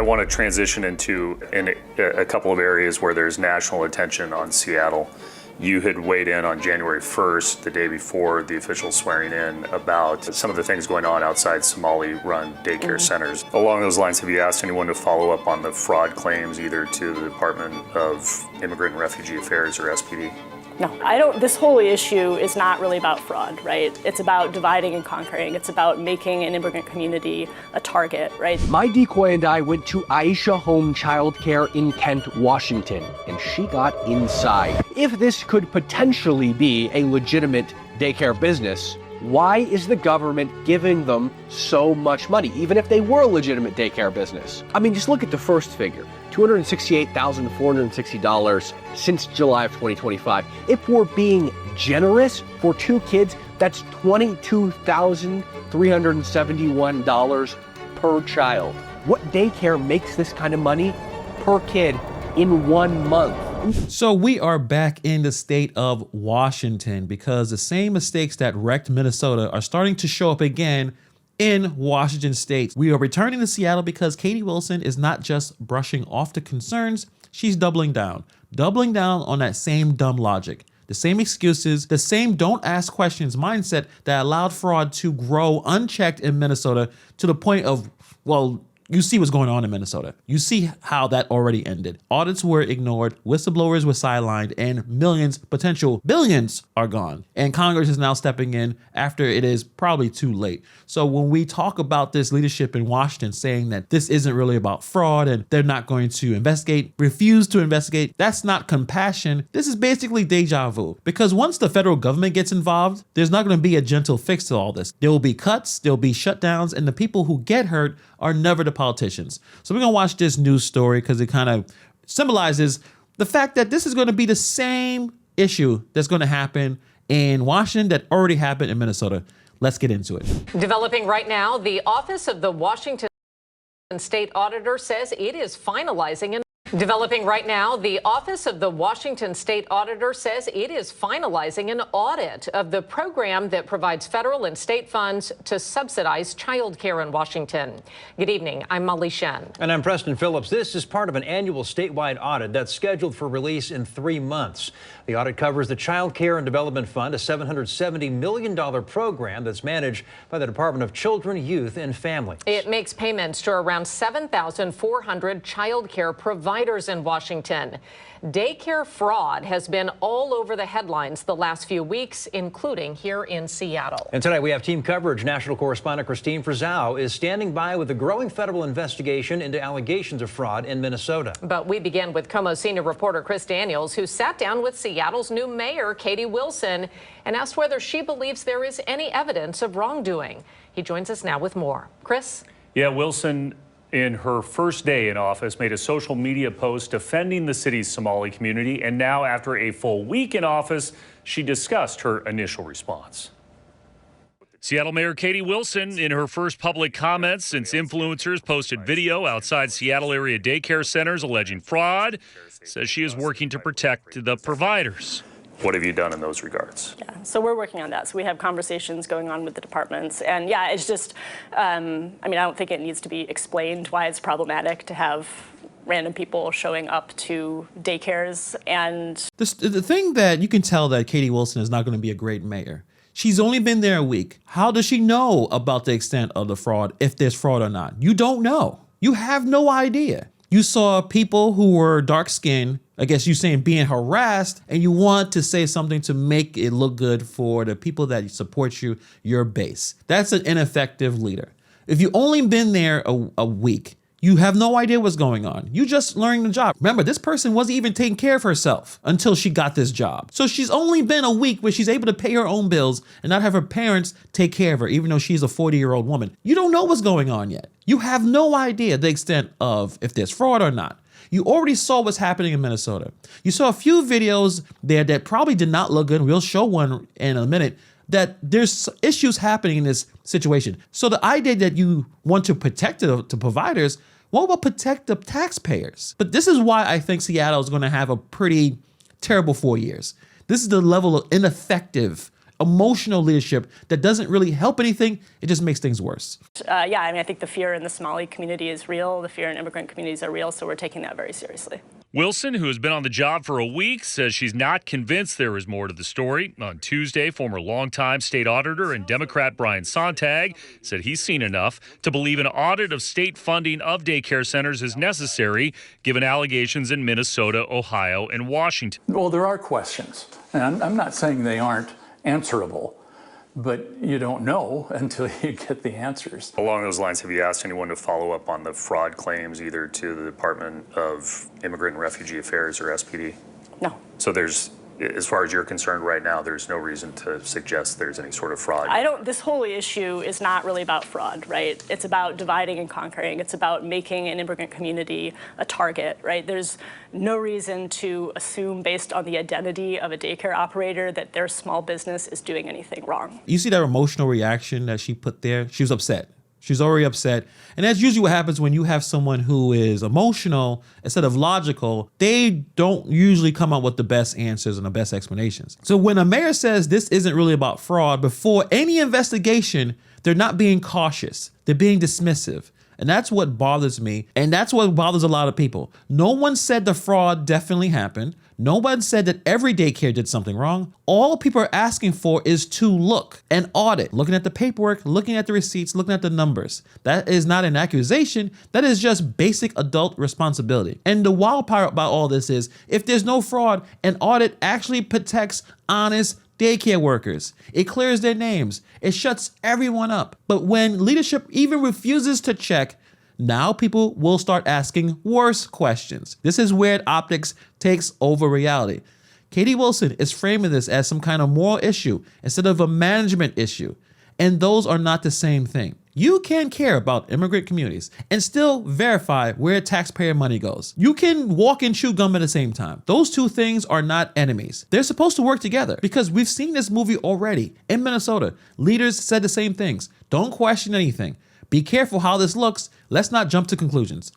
want to transition into a couple of areas where there's national attention on Seattle. You had weighed in on January 1st, the day before the official swearing in, about some of the things going on outside Somali-run daycare centers. Along those lines, have you asked anyone to follow up on the fraud claims, either to the Department of Immigrant and Refugee Affairs or SPD? No, this whole issue is not really about fraud, right? It's about dividing and conquering. It's about making an immigrant community a target, right? My decoy and I went to Aisha Home Childcare in Kent, Washington, and she got inside. If this could potentially be a legitimate daycare business, why is the government giving them so much money, even if they were a legitimate daycare business? I mean, just look at the first figure. $268,460 since July of 2025. If we're being generous, for 2 kids, that's $22,371 per child. What daycare makes this kind of money per kid in 1 month? So we are back in the state of Washington because the same mistakes that wrecked Minnesota are starting to show up again in Washington state. We are returning to Seattle because Katie Wilson is not just brushing off the concerns, she's doubling down on that same dumb logic, the same excuses, the same don't ask questions mindset that allowed fraud to grow unchecked in Minnesota to the point of, well, you see what's going on in Minnesota. You see how that already ended. Audits were ignored, whistleblowers were sidelined, and millions, potential billions are gone. And Congress is now stepping in after it is probably too late. So when we talk about this leadership in Washington saying that this isn't really about fraud and they're not going to investigate, refuse to investigate, that's not compassion. This is basically deja vu. Because once the federal government gets involved, there's not going to be a gentle fix to all this. There will be cuts, there'll be shutdowns, and the people who get hurt are never the politicians. So we're gonna watch this news story because it kind of symbolizes the fact that this is going to be the same issue that's going to happen in Washington that already happened in Minnesota. Let's get into it. Developing right now, the Office of the Washington State Auditor says it is finalizing Developing right now, the Office of the Washington State Auditor says it is finalizing an audit of the program that provides federal and state funds to subsidize childcare in Washington. Good evening. I'm Molly Shen. And I'm Preston Phillips. This is part of an annual statewide audit that's scheduled for release in 3 months. The audit covers the Child Care and Development Fund, a $770 million program that's managed by the Department of Children, Youth, and Families. It makes payments to around 7,400 child care providers in Washington. Daycare fraud has been all over the headlines the last few weeks, including here in Seattle. And tonight we have team coverage. National correspondent Christine Frizzau is standing by with a growing federal investigation into allegations of fraud in Minnesota. But we begin with KOMO senior reporter Chris Daniels, who sat down with Seattle's new mayor, Katie Wilson, and asked whether she believes there is any evidence of wrongdoing. He joins us now with more. Chris? Yeah, Wilson, in her first day in office, made a social media post defending the city's Somali community. And now, after a full week in office, she discussed her initial response. Seattle Mayor Katie Wilson, in her first public comments since influencers posted video outside Seattle area daycare centers alleging fraud, says she is working to protect the providers. What have you done in those regards? Yeah, so we're working on that. So we have conversations going on with the departments. And yeah, it's just, I don't think it needs to be explained why it's problematic to have random people showing up to daycares. And the thing that you can tell that Katie Wilson is not going to be a great mayor. She's only been there a week. How does she know about the extent of the fraud, if there's fraud or not? You don't know. You have no idea. You saw people who were dark-skinned, I guess you're saying being harassed, and you want to say something to make it look good for the people that support you, your base. That's an ineffective leader. If you only been there a week, you have no idea what's going on. You just learning the job. Remember, this person wasn't even taking care of herself until she got this job. So she's only been a week where she's able to pay her own bills and not have her parents take care of her, even though she's a 40-year-old woman. You don't know what's going on yet. You have no idea the extent of if there's fraud or not. You already saw what's happening in Minnesota. You saw a few videos there that probably did not look good. We'll show one in a minute, that there's issues happening in this situation. So the idea that you want to protect the providers, what about protect the taxpayers? But this is why I think Seattle is going to have a pretty terrible 4 years. This is the level of ineffective emotional leadership that doesn't really help anything. It just makes things worse. Yeah, I mean, I think the fear in the Somali community is real. The fear in immigrant communities are real, so we're taking that very seriously. Wilson, who has been on the job for a week, says she's not convinced there is more to the story. On Tuesday, former longtime state auditor and Democrat Brian Sontag said he's seen enough to believe an audit of state funding of daycare centers is necessary, given allegations in Minnesota, Ohio, and Washington. Well, there are questions, and I'm not saying they aren't answerable, but you don't know until you get the answers. Along those lines, have you asked anyone to follow up on the fraud claims either to the Department of Immigrant and Refugee Affairs or SPD? No. So there's, as far as you're concerned right now, there's no reason to suggest there's any sort of fraud. This whole issue is not really about fraud, right? It's about dividing and conquering. It's about making an immigrant community a target, right? There's no reason to assume based on the identity of a daycare operator that their small business is doing anything wrong. You see that emotional reaction that she put there? She was upset. She's already upset. And that's usually what happens when you have someone who is emotional instead of logical. They don't usually come up with the best answers and the best explanations. So when a mayor says this isn't really about fraud, before any investigation, they're not being cautious. They're being dismissive. And that's what bothers me. And that's what bothers a lot of people. No one said the fraud definitely happened. No one said that every daycare did something wrong. All people are asking for is to look and audit, looking at the paperwork, looking at the receipts, looking at the numbers. That is not an accusation. That is just basic adult responsibility. And the wild part about all this is if there's no fraud, an audit actually protects honest daycare workers. It clears their names. It shuts everyone up. But when leadership even refuses to check, now people will start asking worse questions. This is where optics takes over reality. Katie Wilson is framing this as some kind of moral issue instead of a management issue. And those are not the same thing. You can care about immigrant communities and still verify where taxpayer money goes. You can walk and chew gum at the same time. Those two things are not enemies. They're supposed to work together because we've seen this movie already. In Minnesota, leaders said the same things. Don't question anything. Be careful how this looks. Let's not jump to conclusions.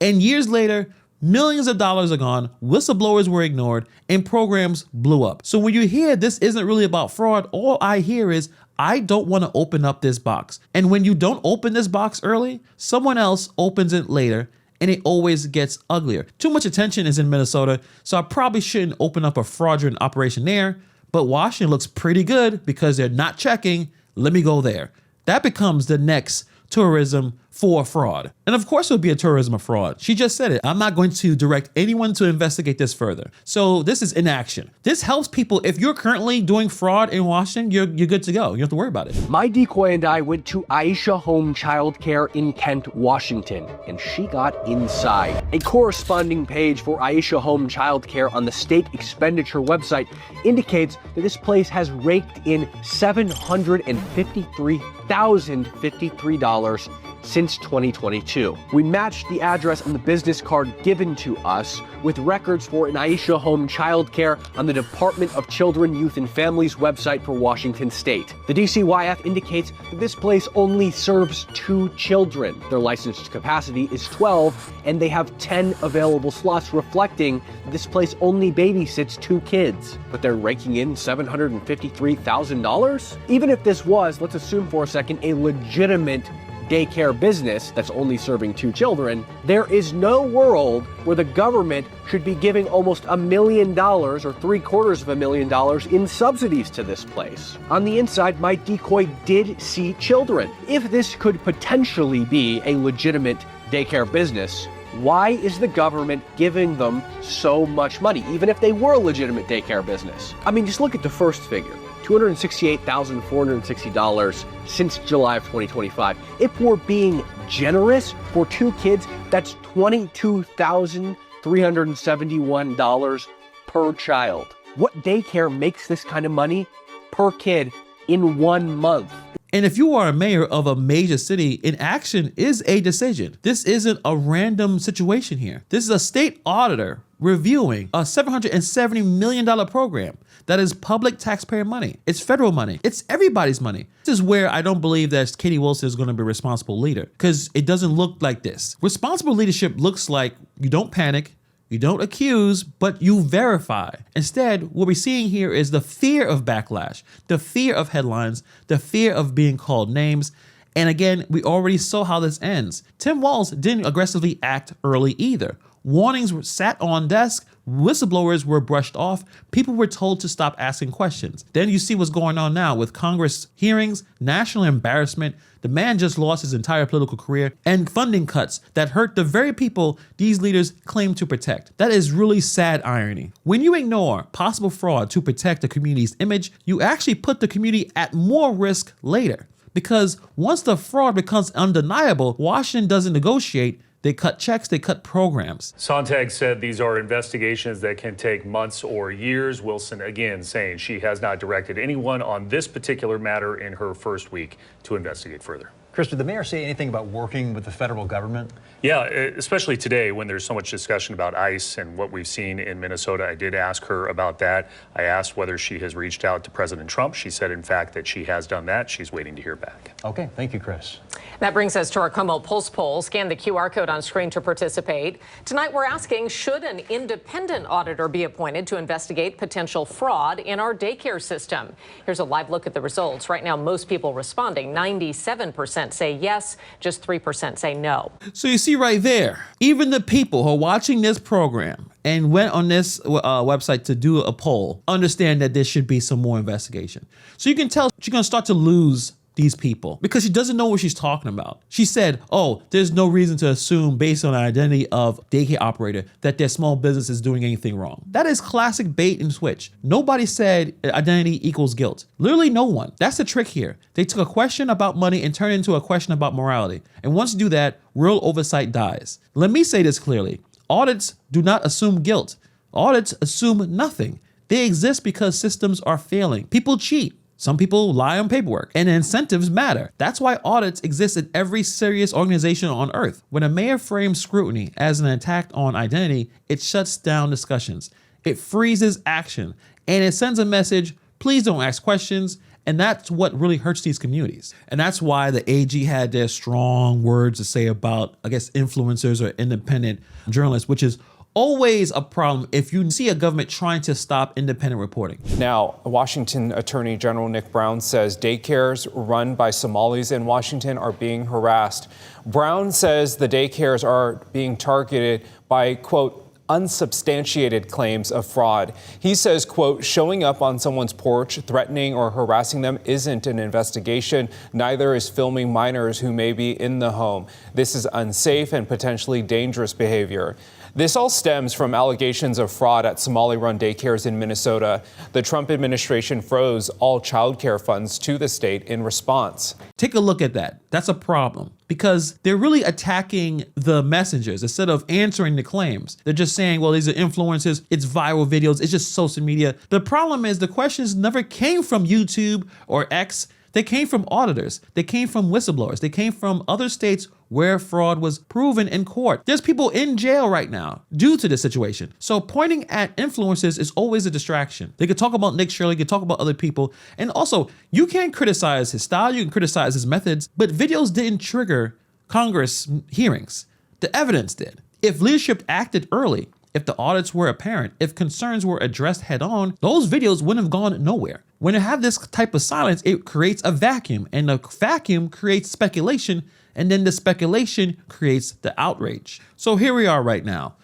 And years later, millions of dollars are gone, whistleblowers were ignored, and programs blew up. So when you hear this isn't really about fraud, all I hear is, I don't want to open up this box. And when you don't open this box early, someone else opens it later, and it always gets uglier. Too much attention is in Minnesota, so I probably shouldn't open up a fraudulent operation there, but Washington looks pretty good because they're not checking. Let me go there. That becomes the next tourism for fraud. And of course it would be a tourism of fraud. She just said it. I'm not going to direct anyone to investigate this further. So this is inaction. This helps people. If you're currently doing fraud in Washington, you're good to go. You don't have to worry about it. My decoy and I went to Aisha Home Childcare in Kent, Washington, and she got inside. A corresponding page for Aisha Home Childcare on the state expenditure website indicates that this place has raked in $753,053 since 2022. We matched the address on the business card given to us with records for an Aisha Home Childcare on the Department of Children, Youth, and Families website for Washington State. The DCYF indicates that this place only serves 2 children. Their licensed capacity is 12, and they have 10 available slots, reflecting that this place only babysits 2 kids. But they're raking in $753,000? Even if this was, let's assume for a second, a legitimate daycare business that's only serving 2 children, there is no world where the government should be giving almost $1 million or $750,000 in subsidies to this place. On the inside, my decoy did see children. If this could potentially be a legitimate daycare business, why is the government giving them so much money, even if they were a legitimate daycare business? I mean, just look at the first figure. $268,460 since July of 2025. If we're being generous for 2 kids, that's $22,371 per child. What daycare makes this kind of money per kid in 1 month? And if you are a mayor of a major city, inaction is a decision. This isn't a random situation here. This is a state auditor reviewing a $770 million program that is public taxpayer money. It's federal money. It's everybody's money. This is where I don't believe that Katie Wilson is going to be a responsible leader, because it doesn't look like this. Responsible leadership looks like you don't panic, You don't accuse, but you verify. Instead, what we're seeing here is the fear of backlash, the fear of headlines, the fear of being called names. And again, we already saw how this ends. Tim Walz didn't aggressively act early either. Warnings were sat on desk, whistleblowers were brushed off, people were told to stop asking questions. Then you see what's going on now with Congress hearings, national embarrassment, the man just lost his entire political career, and funding cuts that hurt the very people these leaders claim to protect. That is really sad irony. When you ignore possible fraud to protect the community's image, you actually put the community at more risk later. Because once the fraud becomes undeniable, Washington doesn't negotiate. They cut checks, they cut programs. Sontag said these are investigations that can take months or years. Wilson again saying she has not directed anyone on this particular matter in her first week to investigate further. Chris, did the mayor say anything about working with the federal government? Yeah, especially today when there's so much discussion about ICE and what we've seen in Minnesota. I did ask her about that. I asked whether she has reached out to President Trump. She said, in fact, that she has done that. She's waiting to hear back. Okay, thank you, Chris. That brings us to our Como Pulse poll. Scan the QR code on screen to participate. Tonight, we're asking, should an independent auditor be appointed to investigate potential fraud in our daycare system? Here's a live look at the results. Right now, most people responding, 97% say yes, just 3% say no. So you see right there, even the people who are watching this program and went on this website to do a poll understand that there should be some more investigation. So you can tell she's going to start to lose these people because she doesn't know what she's talking about. She said, oh, there's no reason to assume based on the identity of daycare operator that their small business is doing anything wrong. That is classic bait and switch. Nobody said identity equals guilt. Literally no one. That's the trick here. They took a question about money and turned it into a question about morality. And once you do that, real oversight dies. Let me say this clearly. Audits do not assume guilt. Audits assume nothing. They exist because systems are failing. People cheat. Some people lie on paperwork, and incentives matter. That's why audits exist in every serious organization on earth. When a mayor frames scrutiny as an attack on identity, it shuts down discussions. It freezes action, and it sends a message, please don't ask questions, and that's what really hurts these communities. And that's why the AG had their strong words to say about, I guess, influencers or independent journalists, which is always a problem if you see a government trying to stop independent reporting. Now, Washington Attorney General Nick Brown says daycares run by Somalis in Washington are being harassed. Brown says the daycares are being targeted by, quote, unsubstantiated claims of fraud. He says, quote, showing up on someone's porch, threatening or harassing them isn't an investigation. Neither is filming minors who may be in the home. This is unsafe and potentially dangerous behavior. This all stems from allegations of fraud at Somali-run daycares in Minnesota. The Trump administration froze all childcare funds to the state in response. Take a look at that. That's a problem because they're really attacking the messengers instead of answering the claims. They're just saying, well, these are influencers, it's viral videos, it's just social media. The problem is the questions never came from YouTube or X. They came from auditors. They came from whistleblowers. They came from other states where fraud was proven in court. There's people in jail right now due to this situation. So pointing at influencers is always a distraction. They could talk about Nick Shirley, could talk about other people. And also, you can't criticize his style, you can criticize his methods, but videos didn't trigger Congress hearings. The evidence did. If leadership acted early, if the audits were apparent, if concerns were addressed head on, those videos wouldn't have gone nowhere. When you have this type of silence, it creates a vacuum, and the vacuum creates speculation, and then the speculation creates the outrage. So here we are right now.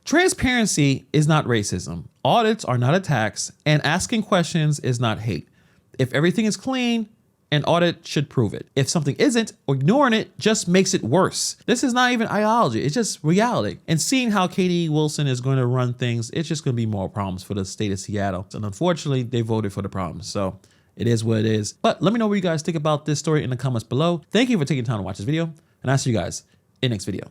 Transparency is not racism. Audits are not attacks, and asking questions is not hate. If everything is clean, an audit should prove it. If something isn't, ignoring it just makes it worse. This is not even ideology, it's just reality. And seeing how Katie Wilson is going to run things, it's just going to be more problems for the state of Seattle. And unfortunately, they voted for the problems. So it is what it is. But let me know what you guys think about this story in the comments below. Thank you for taking time to watch this video, and I'll see you guys in the next video.